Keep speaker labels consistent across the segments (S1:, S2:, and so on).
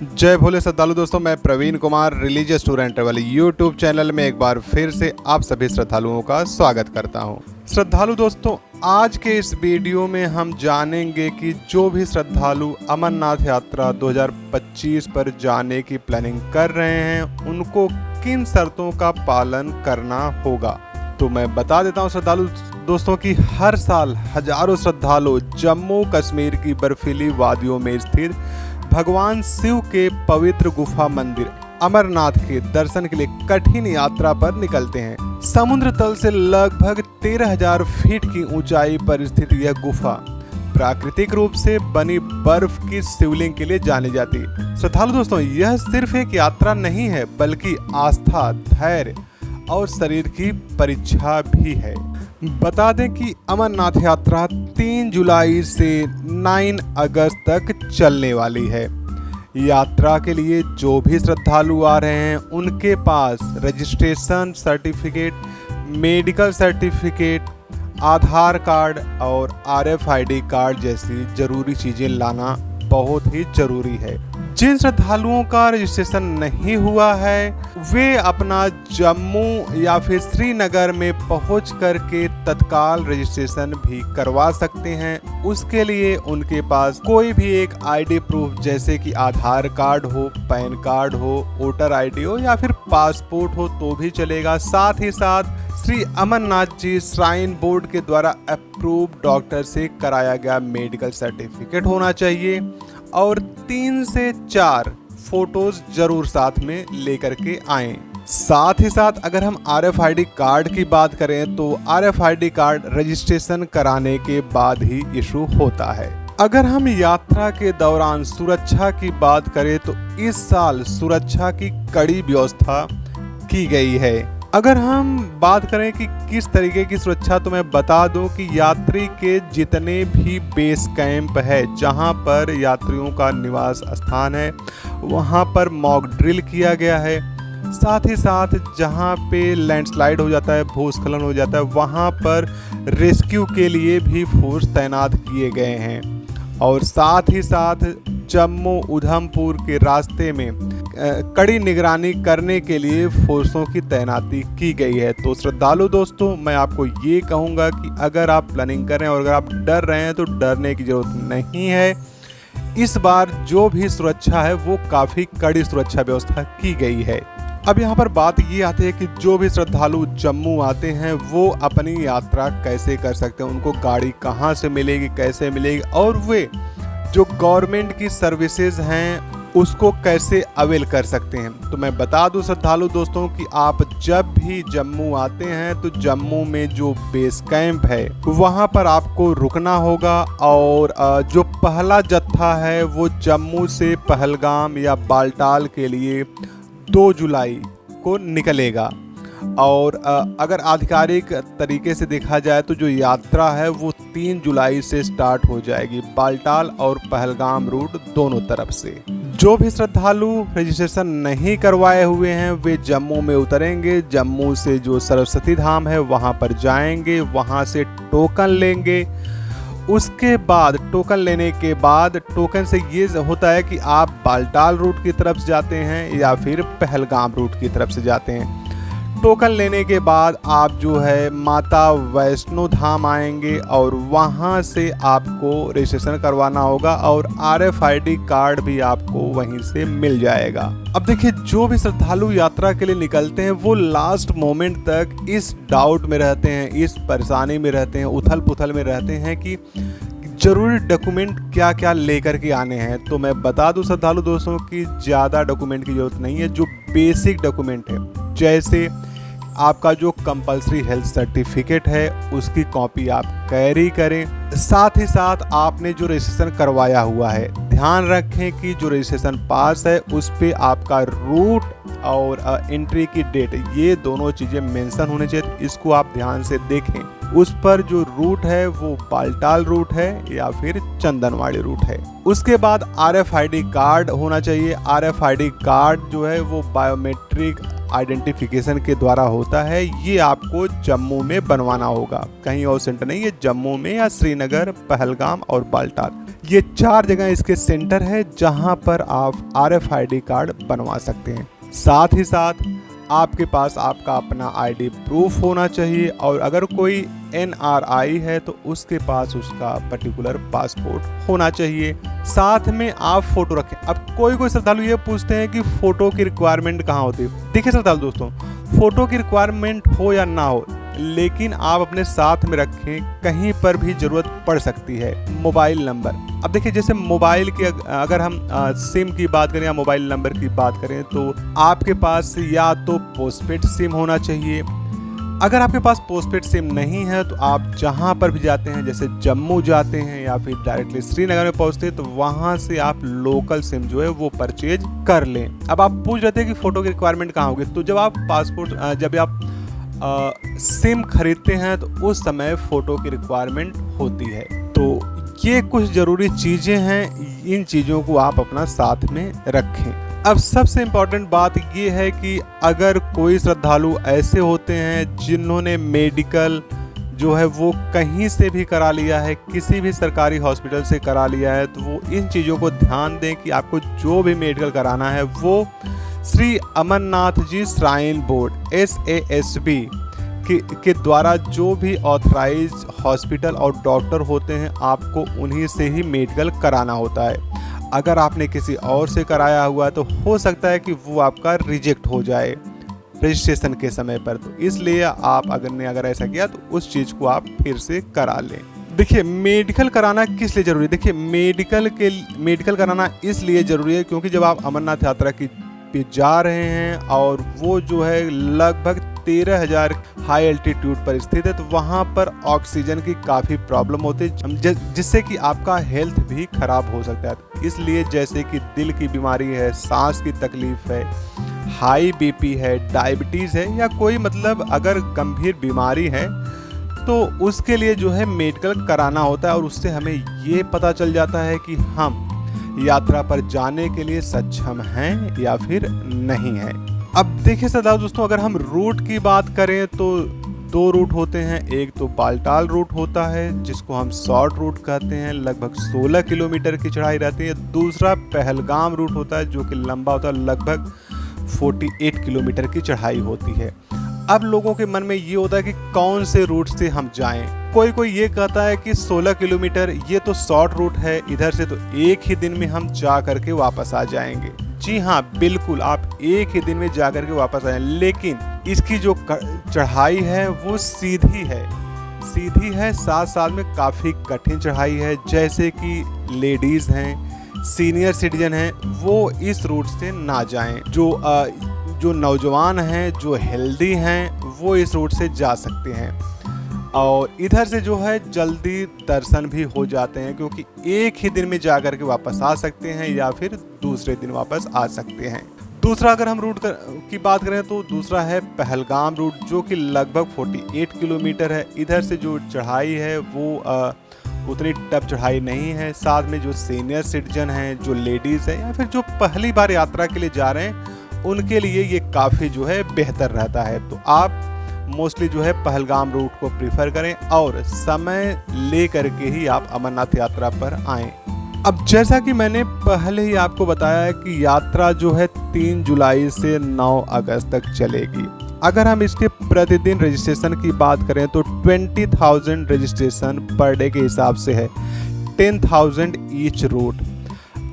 S1: जय भोले श्रद्धालु दोस्तों, मैं Praveen Kumar religious student travel YouTube channel में एक बार फिर से आप सभी श्रद्धालुओं का स्वागत करता हूं। श्रद्धालु दोस्तों, आज के इस वीडियो में हम जानेंगे कि जो भी श्रद्धालु अमरनाथ यात्रा 2025 पर जाने की प्लानिंग कर रहे हैं उनको किन शर्तों का पालन करना होगा। तो मैं बता देता हूं श्रद्धालु दोस्तों कि हर साल हजारों श्रद्धालु जम्मू कश्मीर की बर्फीली वादियों में स्थित भगवान शिव के पवित्र गुफा मंदिर अमरनाथ के दर्शन के लिए कठिन यात्रा पर निकलते हैं। समुद्र तल से लगभग 13,000 फीट की ऊंचाई पर स्थित यह गुफा प्राकृतिक रूप से बनी बर्फ की शिवलिंग के लिए जानी जाती है। श्रद्धालु दोस्तों, यह सिर्फ एक यात्रा नहीं है बल्कि आस्था, धैर्य और शरीर की परीक्षा भी है। बता दें कि अमरनाथ यात्रा 3 जुलाई से 9 अगस्त तक चलने वाली है। यात्रा के लिए जो भी श्रद्धालु आ रहे हैं उनके पास रजिस्ट्रेशन सर्टिफिकेट, मेडिकल सर्टिफिकेट, आधार कार्ड और RFID कार्ड जैसी जरूरी चीज़ें लाना बहुत ही जरूरी है। जिन श्रद्धालुओं का रजिस्ट्रेशन नहीं हुआ है वे अपना जम्मू या फिर श्रीनगर में पहुंच करके तत्काल रजिस्ट्रेशन भी करवा सकते हैं। उसके लिए उनके पास कोई भी एक ID प्रूफ जैसे कि आधार कार्ड हो, पैन कार्ड हो, वोटर ID हो या फिर पासपोर्ट हो तो भी चलेगा। साथ ही साथ श्री अमरनाथ जी श्राइन बोर्ड के द्वारा अप्रूव डॉक्टर से कराया गया मेडिकल सर्टिफिकेट होना चाहिए और 3 से 4 फोटोज जरूर साथ में लेकर के आएं। साथ ही साथ अगर हम RFID कार्ड की बात करें तो RFID कार्ड रजिस्ट्रेशन कराने के बाद ही इशू होता है। अगर हम यात्रा के दौरान सुरक्षा की बात करें तो इस साल सुरक्षा की कड़ी व्यवस्था की गई है। अगर हम बात करें कि किस तरीके की सुरक्षा, तो मैं बता दूं कि यात्री के जितने भी बेस कैंप है जहां पर यात्रियों का निवास स्थान है वहां पर मॉक ड्रिल किया गया है। साथ ही साथ जहां पे लैंडस्लाइड हो जाता है, भूस्खलन हो जाता है, वहां पर रेस्क्यू के लिए भी फोर्स तैनात किए गए हैं। और साथ ही साथ जम्मू उधमपुर के रास्ते में कड़ी निगरानी करने के लिए फोर्सों की तैनाती की गई है। तो श्रद्धालु दोस्तों, मैं आपको ये कहूँगा कि अगर आप प्लानिंग कर रहे हैं और अगर आप डर रहे हैं तो डरने की ज़रूरत नहीं है। इस बार जो भी सुरक्षा है वो काफ़ी कड़ी सुरक्षा व्यवस्था की गई है। अब यहाँ पर बात ये आती है कि जो भी श्रद्धालु जम्मू आते हैं वो अपनी यात्रा कैसे कर सकते हैं, उनको गाड़ी कहाँ से मिलेगी, कैसे मिलेगी और वे जो गवर्नमेंट की सर्विसेज हैं उसको कैसे अवेल कर सकते हैं। तो मैं बता दूं श्रद्धालु दोस्तों कि आप जब भी जम्मू आते हैं तो जम्मू में जो बेस कैंप है वहां पर आपको रुकना होगा और जो पहला जत्था है वो जम्मू से पहलगाम या बालटाल के लिए 2 जुलाई को निकलेगा। और अगर आधिकारिक तरीके से देखा जाए तो जो यात्रा है वो 3 जुलाई से स्टार्ट हो जाएगी, बालटाल और पहलगाम रूट दोनों तरफ से। जो भी श्रद्धालु रजिस्ट्रेशन नहीं करवाए हुए हैं वे जम्मू में उतरेंगे। जम्मू से जो सरस्वती धाम है वहां पर जाएंगे, वहां से टोकन लेंगे। उसके बाद टोकन लेने के बाद टोकन से ये होता है कि आप बालटाल रूट की तरफ से जाते हैं या फिर पहलगाम रूट की तरफ से जाते हैं। टोकन लेने के बाद आप जो है माता वैष्णो धाम आएंगे और वहां से आपको रजिस्ट्रेशन करवाना होगा और RFID कार्ड भी आपको वहीं से मिल जाएगा। अब देखिए, जो भी श्रद्धालु यात्रा के लिए निकलते हैं वो लास्ट मोमेंट तक इस डाउट में रहते हैं, इस परेशानी में रहते हैं, उथल पुथल में रहते हैं कि जरूरी डॉक्यूमेंट क्या क्या लेकर के आने हैं। तो मैं बता दूं श्रद्धालु दोस्तों कि ज़्यादा डॉक्यूमेंट की जरूरत नहीं है। जो बेसिक डॉक्यूमेंट है जैसे आपका जो कंपलसरी हेल्थ सर्टिफिकेट है उसकी कॉपी आप कैरी करें। साथ ही साथ आपने जो रजिस्ट्रेशन करवाया हुआ है ध्यान रखें कि जो रजिस्ट्रेशन पास है उस पे आपका रूट और एंट्री की डेट ये दोनों चीज़ें मेंशन होने चाहिए। इसको आप ध्यान से देखें। उस पर जो रूट है वो बालटाल रूट है या फिर चंदनवाड़ी रूट है। उसके बाद RFID कार्ड होना चाहिए। RFID कार्ड जो है वो बायोमेट्रिक आइडेंटिफिकेशन के द्वारा होता है, ये आपको जम्मू में बनवाना होगा, कहीं और सेंटर नहीं। ये जम्मू में या श्रीनगर, पहलगाम और बाल्टाल, ये 4 जगह इसके सेंटर है जहां पर आप RFID कार्ड बनवा सकते हैं। साथ ही साथ आपके पास आपका अपना ID प्रूफ होना चाहिए, और अगर कोई NRI है तो उसके पास उसका पर्टिकुलर पासपोर्ट होना चाहिए। साथ में आप फोटो रखें। अब कोई श्रद्धालु ये पूछते हैं कि फोटो की रिक्वायरमेंट कहाँ होती है। देखिए श्रद्धालु दोस्तों, फोटो की रिक्वायरमेंट हो या ना हो, लेकिन आप अपने साथ में रखें, कहीं पर भी जरूरत पड़ सकती है। मोबाइल नंबर, अब देखिए जैसे मोबाइल की अगर हम सिम की बात करें या मोबाइल नंबर की बात करें, तो आपके पास या तो पोस्टपेड सिम होना चाहिए। अगर आपके पास पोस्टपेड सिम नहीं है तो आप जहां पर भी जाते हैं, जैसे जम्मू जाते हैं या फिर डायरेक्टली श्रीनगर में पहुंचते हैं, तो वहां से आप लोकल सिम जो है वो परचेज कर लें। अब आप पूछ रहे थे कि फ़ोटो की रिक्वायरमेंट कहाँ होगी, तो जब आप सिम खरीदते हैं तो उस समय फ़ोटो की रिक्वायरमेंट होती है। तो ये कुछ ज़रूरी चीज़ें हैं, इन चीज़ों को आप अपना साथ में रखें। अब सबसे इम्पॉर्टेंट बात ये है कि अगर कोई श्रद्धालु ऐसे होते हैं जिन्होंने मेडिकल जो है वो कहीं से भी करा लिया है, किसी भी सरकारी हॉस्पिटल से करा लिया है, तो वो इन चीज़ों को ध्यान दें कि आपको जो भी मेडिकल कराना है वो Shri Amarnath ji shrine board SASB के द्वारा जो भी ऑथराइज हॉस्पिटल और डॉक्टर होते हैं, आपको उन्हीं से ही मेडिकल कराना होता है। अगर आपने किसी और से कराया हुआ तो हो सकता है कि वो आपका रिजेक्ट हो जाए रजिस्ट्रेशन के समय पर, तो इसलिए आप अगर ऐसा किया तो उस चीज़ को आप फिर से करा लें। देखिए मेडिकल कराना किस लिए ज़रूरी है? देखिए मेडिकल कराना इसलिए ज़रूरी है क्योंकि जब आप अमरनाथ यात्रा की पे जा रहे हैं और वो जो है लगभग 13,000 हाई एल्टीट्यूड पर स्थित है, तो वहाँ पर ऑक्सीजन की काफ़ी प्रॉब्लम होती है, जिससे कि आपका हेल्थ भी खराब हो सकता है। इसलिए जैसे कि दिल की बीमारी है, सांस की तकलीफ है, हाई BP है, डायबिटीज़ है, या कोई अगर गंभीर बीमारी है, तो उसके लिए जो है मेडिकल कराना होता है, और उससे हमें ये पता चल जाता है कि हम यात्रा पर जाने के लिए सक्षम हैं या फिर नहीं हैं। अब देखिए श्रद्धालु दोस्तों, अगर हम रूट की बात करें तो 2 रूट होते हैं। एक तो बाल्टाल रूट होता है जिसको हम शॉर्ट रूट कहते हैं, लगभग 16 किलोमीटर की चढ़ाई रहती है। दूसरा पहलगाम रूट होता है जो कि लंबा होता है, लगभग 48 किलोमीटर की चढ़ाई होती है। अब लोगों के मन में ये होता है कि कौन से रूट से हम जाएं। कोई ये कहता है कि 16 किलोमीटर ये तो शॉर्ट रूट है, इधर से तो एक ही दिन में हम जा करके वापस आ जाएंगे। जी हाँ, बिल्कुल, आप एक ही दिन में जा करके वापस आए, लेकिन इसकी जो चढ़ाई है वो सीधी है, साथ साथ में काफ़ी कठिन चढ़ाई है। जैसे कि लेडीज़ हैं, सीनियर सिटीजन हैं, वो इस रूट से ना जाएं। जो नौजवान हैं, जो हेल्दी हैं, वो इस रूट से जा सकते हैं, और इधर से जो है जल्दी दर्शन भी हो जाते हैं, क्योंकि एक ही दिन में जा कर के वापस आ सकते हैं या फिर दूसरे दिन वापस आ सकते हैं। दूसरा अगर हम रूट की बात करें तो दूसरा है पहलगाम रूट, जो कि लगभग 48 किलोमीटर है। इधर से जो चढ़ाई है वो उतनी टफ चढ़ाई नहीं है। साथ में जो सीनियर सिटीजन हैं, जो लेडीज़ हैं, या फिर जो पहली बार यात्रा के लिए जा रहे हैं, उनके लिए ये काफ़ी जो है बेहतर रहता है। तो आप मोस्टली जो है पहलगाम रूट को प्रीफर करें और समय ले करके ही आप अमरनाथ यात्रा पर आएं। अब जैसा कि मैंने पहले ही आपको बताया है कि यात्रा जो है 3 जुलाई से 9 अगस्त तक चलेगी। अगर हम इसके प्रतिदिन रजिस्ट्रेशन की बात करें तो 20,000 रजिस्ट्रेशन पर डे के हिसाब से है, 10,000 ईच रूट।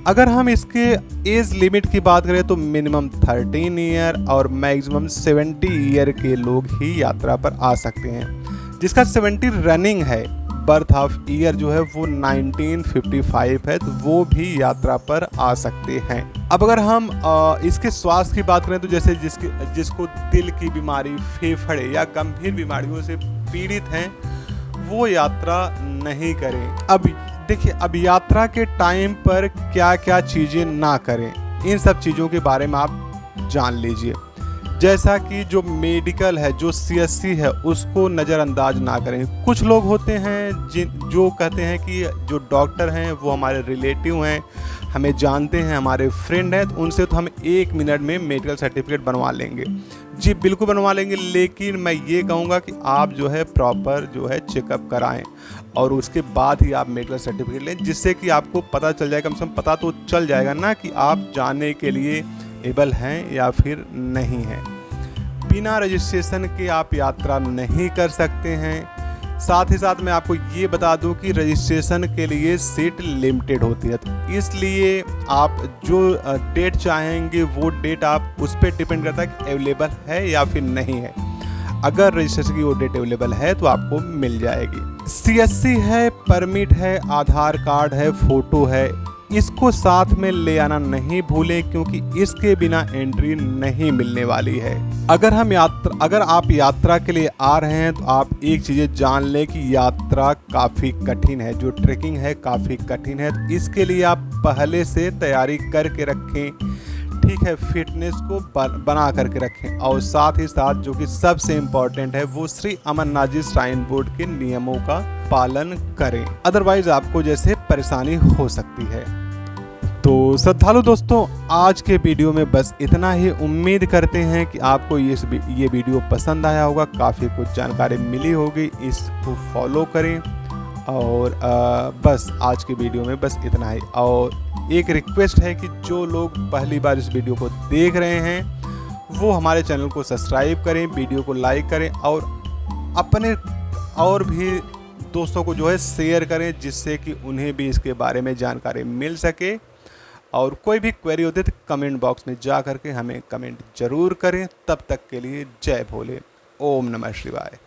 S1: अगर हम इसके एज लिमिट की बात करें तो मिनिमम 13 ईयर और मैक्सिमम 70 ईयर के लोग ही यात्रा पर आ सकते हैं, जिसका 70 रनिंग है। बर्थ ऑफ ईयर जो है वो 1955 है, तो वो भी यात्रा पर आ सकते हैं। अब अगर हम इसके स्वास्थ्य की बात करें तो जैसे जिसको दिल की बीमारी, फेफड़े या गंभीर बीमारियों से पीड़ित हैं, वो यात्रा नहीं करें। अब देखिए, अब यात्रा के टाइम पर क्या क्या चीज़ें ना करें, इन सब चीज़ों के बारे में आप जान लीजिए। जैसा कि जो मेडिकल है, जो CSC है, उसको नज़रअंदाज ना करें। कुछ लोग होते हैं जो कहते हैं कि जो डॉक्टर हैं वो हमारे रिलेटिव हैं, हमें जानते हैं, हमारे फ्रेंड हैं, तो उनसे तो हम 1 मिनट में मेडिकल सर्टिफिकेट बनवा लेंगे। जी बिल्कुल बनवा लेंगे, लेकिन मैं ये कहूँगा कि आप जो है प्रॉपर जो है चेकअप कराएं और उसके बाद ही आप मेडिकल सर्टिफिकेट लें, जिससे कि आपको पता चल जाए, कम से कम पता तो चल जाएगा ना कि आप जाने के लिए एबल हैं या फिर नहीं हैं। बिना रजिस्ट्रेशन के आप यात्रा नहीं कर सकते हैं। साथ ही साथ मैं आपको ये बता दूं कि रजिस्ट्रेशन के लिए सीट लिमिटेड होती है, तो इसलिए आप जो डेट चाहेंगे वो डेट आप उस पर डिपेंड करता है कि अवेलेबल है या फिर नहीं है। अगर रजिस्ट्रेशन की वो डेट अवेलेबल है तो आपको मिल जाएगी। CSC है, परमिट है, आधार कार्ड है, फ़ोटो है, इसको साथ में ले आना नहीं भूलें, क्योंकि इसके बिना एंट्री नहीं मिलने वाली है। अगर आप यात्रा के लिए आ रहे हैं तो आप एक चीज़ जान लें कि यात्रा काफ़ी कठिन है, जो ट्रैकिंग है काफ़ी कठिन है, तो इसके लिए आप पहले से तैयारी करके रखें, ठीक है, फिटनेस को बना करके रखें, और साथ ही साथ जो कि सबसे इम्पोर्टेंट है वो श्री अमरनाथ जी श्राइन बोर्ड के नियमों का पालन करें, अदरवाइज आपको जैसे परेशानी हो सकती है। तो श्रद्धालु दोस्तों, आज के वीडियो में बस इतना ही। उम्मीद करते हैं कि आपको ये वीडियो पसंद आया होगा, काफ़ी कुछ जानकारी मिली होगी, इसको फॉलो करें। और बस आज के वीडियो में बस इतना ही। और एक रिक्वेस्ट है कि जो लोग पहली बार इस वीडियो को देख रहे हैं वो हमारे चैनल को सब्सक्राइब करें, वीडियो को लाइक करें और अपने और भी दोस्तों को जो है शेयर करें, जिससे कि उन्हें भी इसके बारे में जानकारी मिल सके। और कोई भी क्वेरी होती है तो कमेंट बॉक्स में जा करके हमें कमेंट जरूर करें। तब तक के लिए जय भोले, ओम नमः शिवाय।